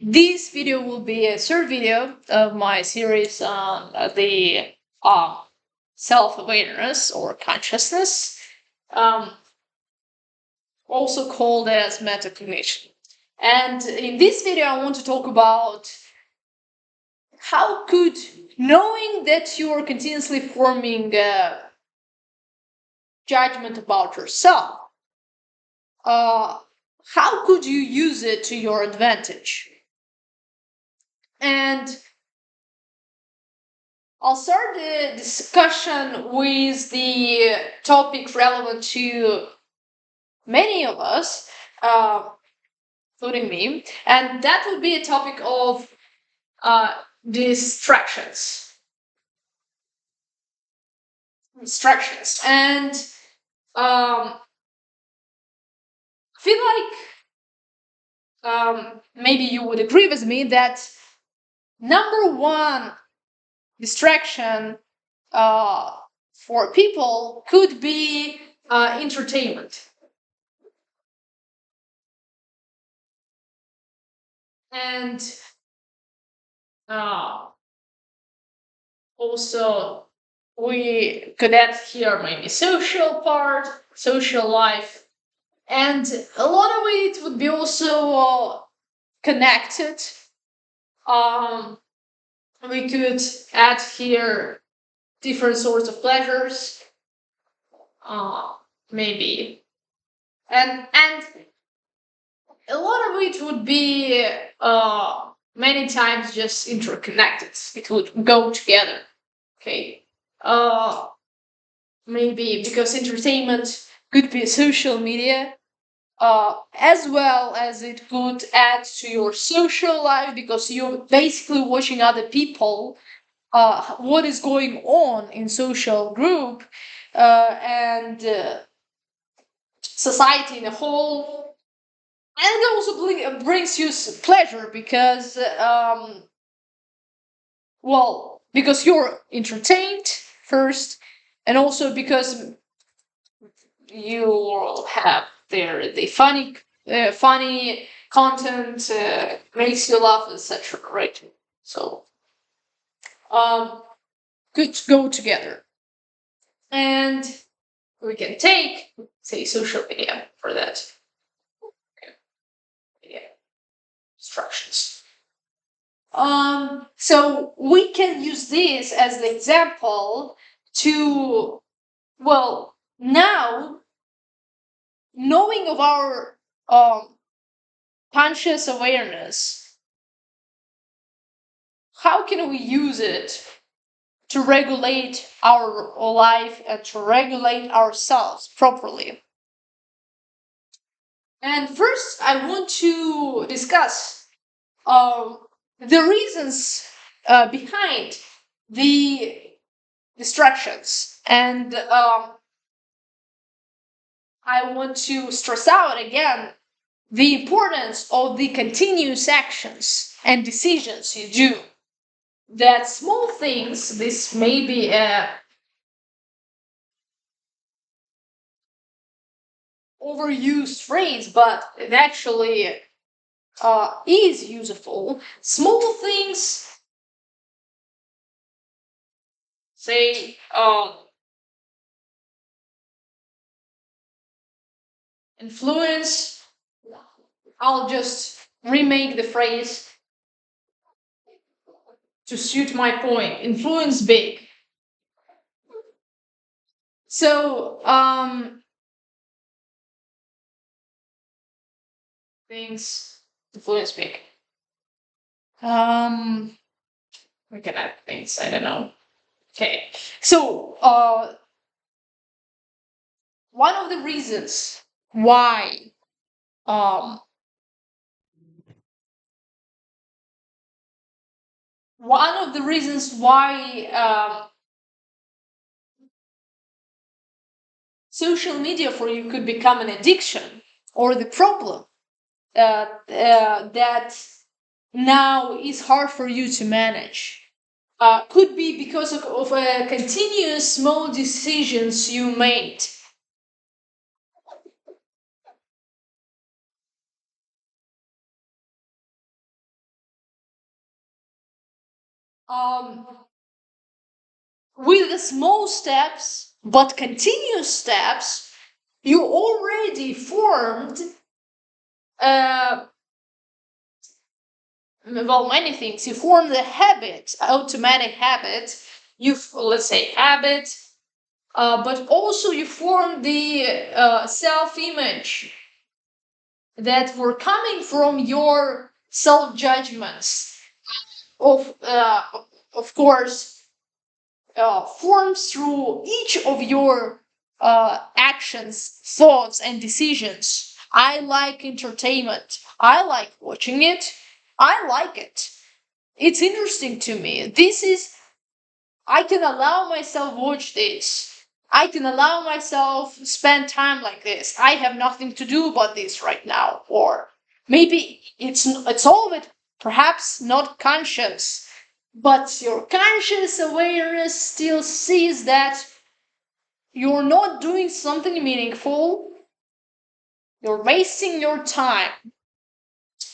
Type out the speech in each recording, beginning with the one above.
This video will be a third video of my series on the self-awareness or consciousness, um, also called as Meta-Cognition. And in this video, I want to talk about how could knowing that you are continuously forming judgment about yourself, how could you use it to your advantage? And I'll start the discussion with the topic relevant to many of us, uh, including me, and that would be a topic of distractions. Distractions, and I feel like maybe you would agree with me that number one distraction for people could be entertainment. And also, we could add here maybe social part, social life, and a lot of it would be also connected. Um, we could add here different sorts of pleasures, uh, maybe, and a lot of it would be many times just interconnected. It would go together. Okay. Uh, Maybe because entertainment could be social media, as well as it could add to your social life because you're basically watching other people, what is going on in social group, and society in a whole. And it also brings you pleasure because, well, because you're entertained first, and also because you will have the funny content, makes you laugh, etc. Right? So um, could go together, and we can take say social media for that. Okay. Media instructions. So we can use this as the example to, well, now knowing of our conscious awareness, how can we use it to regulate our life and to regulate ourselves properly? And first, I want to discuss the reasons behind the distractions. And I want to stress out again the importance of the continuous actions and decisions you do. That small things, this may be a overused phrase, but it actually is useful. Small things, say, influence. I'll just remake the phrase to suit my point. Influence big. So, things influence big. We can add things. I don't know. Okay. So, one of the reasons why um one of the reasons why social media for you could become an addiction or the problem that now is hard for you to manage could be because of continuous small decisions you made. um, with the small steps but continuous steps, you already formed uh, well, many things. You form the habit, automatic habit. Let's say habit, but also you form the self-image that were coming from your self-judgments. Of course, forms through each of your actions, thoughts, and decisions. I like entertainment. I like watching it. I like it. It's interesting to me. I can allow myself watch this. I can allow myself spend time like this. I have nothing to do about this right now. Or maybe it's all of it, perhaps not conscious, but your conscious awareness still sees that you're not doing something meaningful, you're wasting your time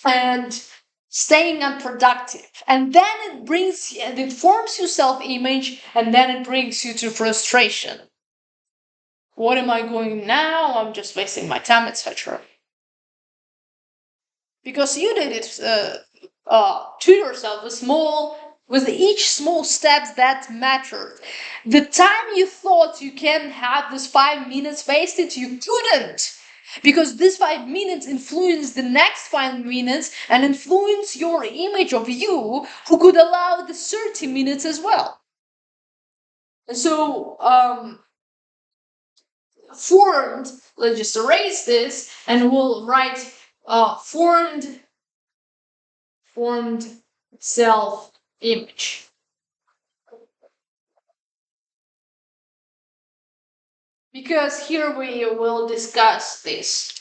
and staying unproductive. And then it forms your self image, and then it brings you to frustration. What am I going now? I'm just wasting my time, etc. Because you did it to yourself with each small step that mattered. The time you thought you can have this 5 minutes wasted, you couldn't. Because this 5 minutes influence the next 5 minutes and influence your image of you, who could allow the 30 minutes as well. And so, formed, let's just erase this and we'll write formed self image. Because here we will discuss this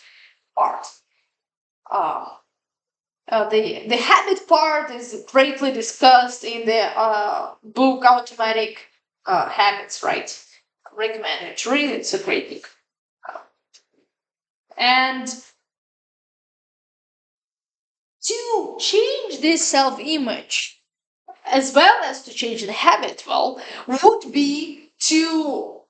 part. Uh, the habit part is greatly discussed in the book Automatic Habits, right? Recommend it. Read it. It's a great book. And to change this self image, as well as to change the habit, well, would be to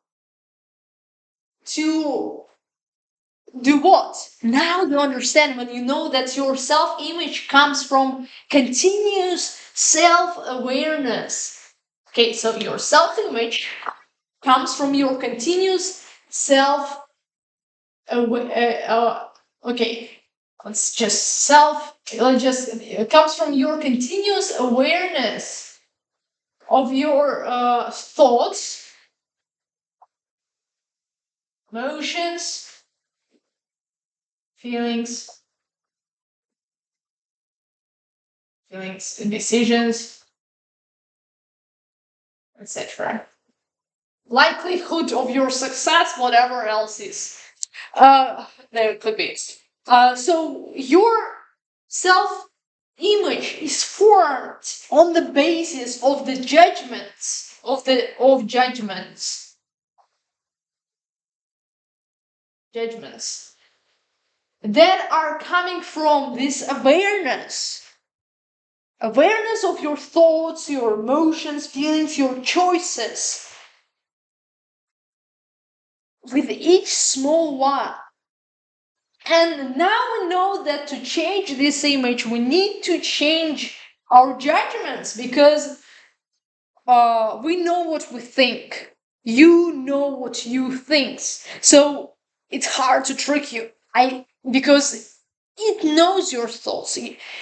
do what? Now you understand, when you know that your self image comes from continuous self awareness. Okay, so your self image comes from your continuous self okay, let's just it comes from your continuous awareness of your thoughts, emotions, feelings, and decisions, etc. Likelihood of your success, whatever else is. There could be. So your self image is formed on the basis of the judgments of judgments that are coming from this awareness of your thoughts, your emotions, feelings, your choices. With each small one. And now we know that to change this image, we need to change our judgments, because we know what we think. You know what you think. So it's hard to trick you. Because it knows your thoughts.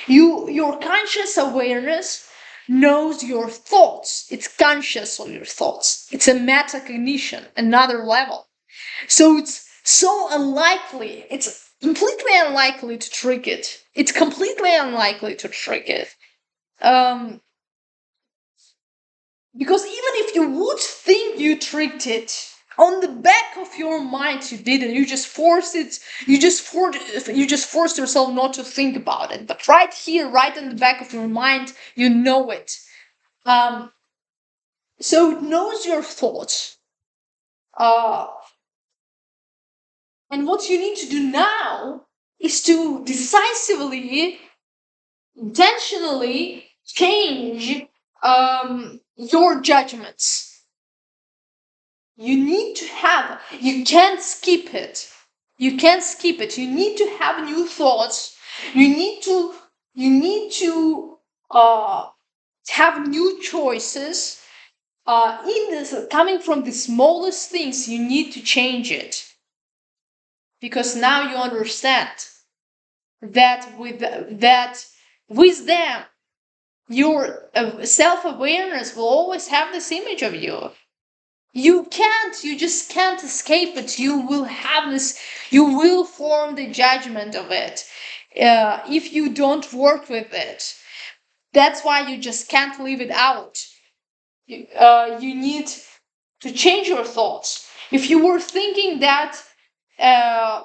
Your conscious awareness knows your thoughts. It's conscious of your thoughts. It's a meta-cognition, another level. So it's so unlikely. It's completely unlikely to trick it. It's completely unlikely to trick it. Because even if you would think you tricked it, on the back of your mind you didn't. You just forced it. You just forced yourself not to think about it. But right here, right in the back of your mind, you know it. So it knows your thoughts. And what you need to do now is to decisively, intentionally change your judgments. You need to have, you can't skip it. You can't skip it. You need to have new thoughts. You need to, you need to have new choices. In this, coming from the smallest things, you need to change it because now you understand that with them, your self-awareness will always have this image of you. You just can't escape it. You will have this, you will form the judgment of it if you don't work with it. That's why you just can't leave it out. You need to change your thoughts. If you were thinking that uh,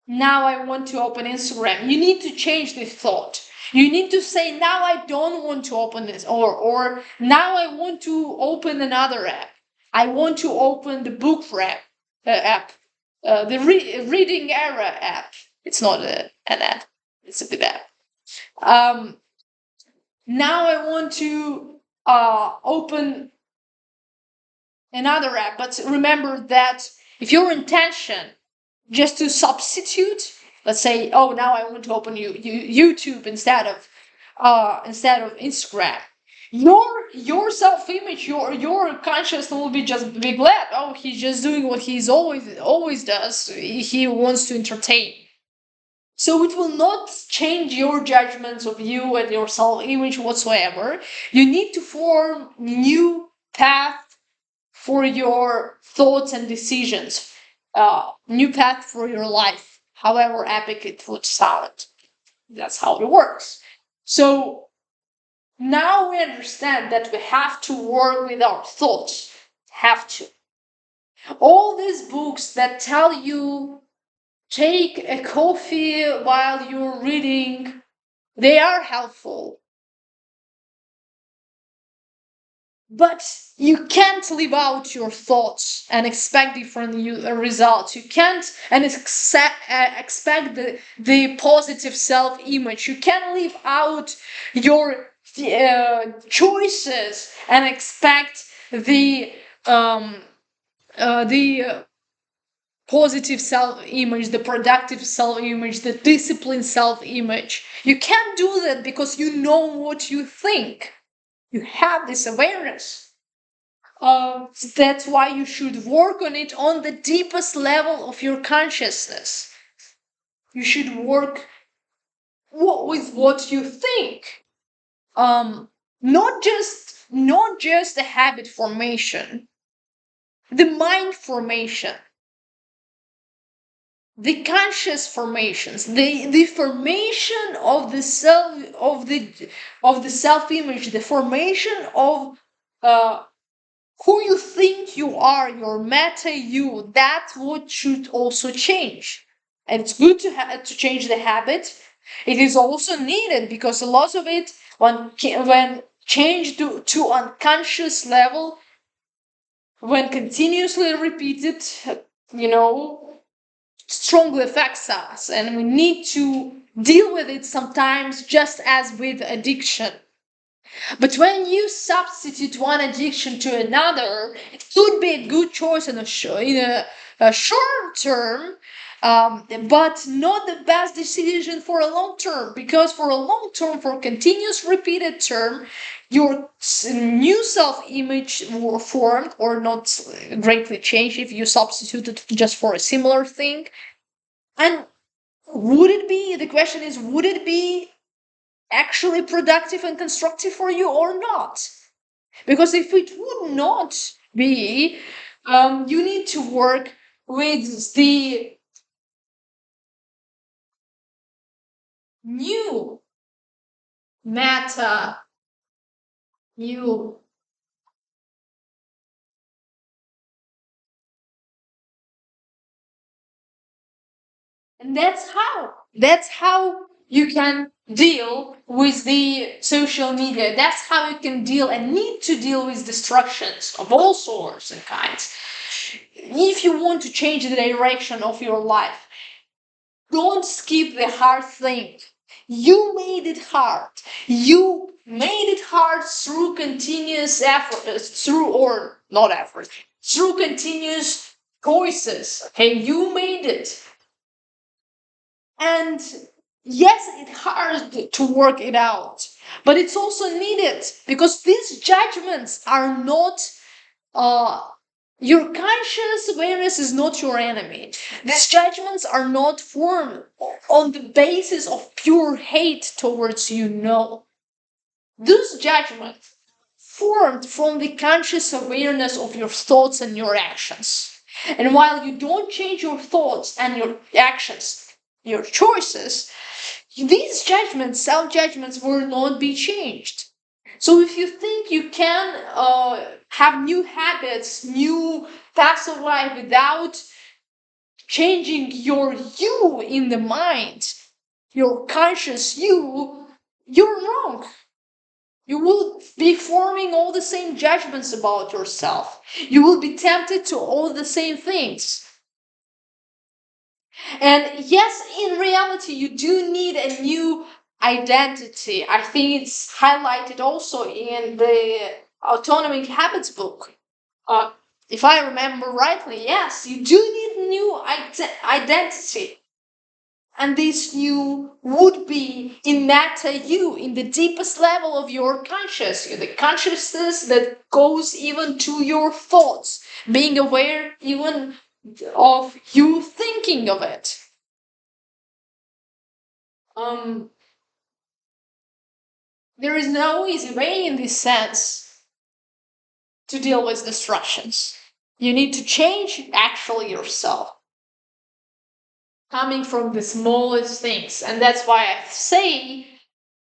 now I want to open Instagram, you need to change this thought. You need to say, now I don't want to open this, or now I want to open another app. I want to open the book app, the reading era app. It's not an app, it's a good app. Now I want to open another app. But remember that if your intention just to substitute, let's say, oh, now I want to open YouTube instead of Instagram. Your self image, your conscious will be just be glad. Oh, he's just doing what he's always does. He wants to entertain. So it will not change your judgments of you and your self image whatsoever. You need to form new path for your thoughts and decisions, new path for your life, however epic it would sound. That's how it works. So now we understand that we have to work with our thoughts. Have to. All these books that tell you take a coffee while you're reading, they are helpful. But you can't live out your thoughts and expect different results. You can't and expect the positive self-image. You can't live out your choices and expect the positive self-image, the productive self-image, the disciplined self-image. You can't do that because you know what you think. You have this awareness. That's why you should work on it on the deepest level of your consciousness. You should work with what you think. Not just the habit formation, the mind formation, the conscious formations, the formation of the self of the self image, the formation of who you think you are, your meta you. That's what should also change, and it's good to change the habit. It is also needed because a lot of it, when changed to unconscious level, when continuously repeated, you know, strongly affects us, and we need to deal with it sometimes just as with addiction. But when you substitute one addiction to another, it could be a good choice in a short term, but not the best decision for a long term. Because for a long term, for continuous repeated term, your new self-image will formed or not greatly changed if you substitute it just for a similar thing. And would it be? The question is, would it be actually productive and constructive for you or not? Because if it would not be, you need to work with the new meta, new. And that's how you can deal with the social media. That's how you can deal and need to deal with distractions of all sorts and kinds. If you want to change the direction of your life, don't skip the hard thing. You made it hard. You made it hard through continuous effort, or not effort, through continuous choices. Okay, you made it. And yes, it's hard to work it out, but it's also needed because these judgments are not uh, your conscious awareness is not your enemy. These judgments are not formed on the basis of pure hate towards you. No. Those judgments formed from the conscious awareness of your thoughts and your actions. And while you don't change your thoughts and your actions, your choices, these judgments, self judgments, will not be changed. So if you think you can have new habits, new paths of life without changing your you in the mind, your conscious you, you're wrong. You will be forming all the same judgments about yourself. You will be tempted to all the same things. And yes, in reality, you do need a new identity. I think it's highlighted also in the Autonomic Habits book. Uh, if I remember rightly, yes, you do need new identity. And this new would be in meta you, in the deepest level of your consciousness, the consciousness that goes even to your thoughts, being aware even of you thinking of it. Um, there is no easy way in this sense to deal with distractions. You need to change actually yourself, coming from the smallest things. And that's why I say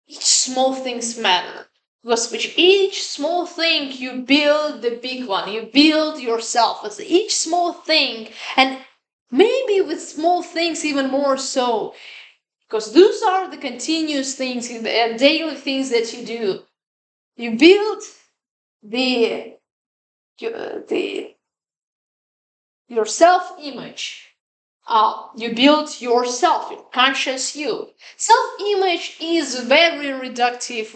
each small things matter. Because with each small thing, you build the big one. You build yourself with each small thing. And maybe with small things even more so. Because those are the continuous things, the daily things that you do. You build the the your self-image. You build yourself, your conscious you. Self-image is a very reductive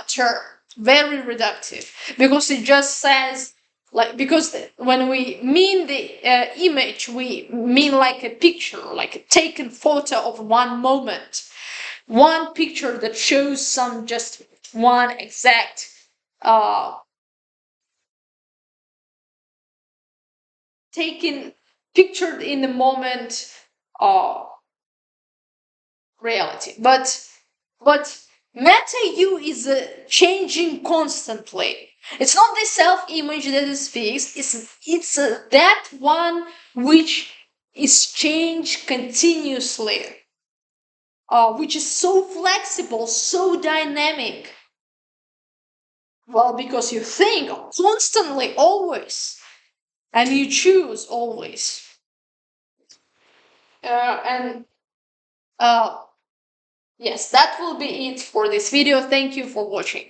term, very reductive, because it just says like because when we mean the image, we mean like a picture, like a taken photo of one moment, one picture that shows some just one exact uh, taken pictured in the moment reality. But meta you is changing constantly. It's not the self image that is fixed. It's that one which is changed continuously, which is so flexible, so dynamic. Well, because you think constantly, always, and you choose always. And Yes, that will be it for this video. Thank you for watching.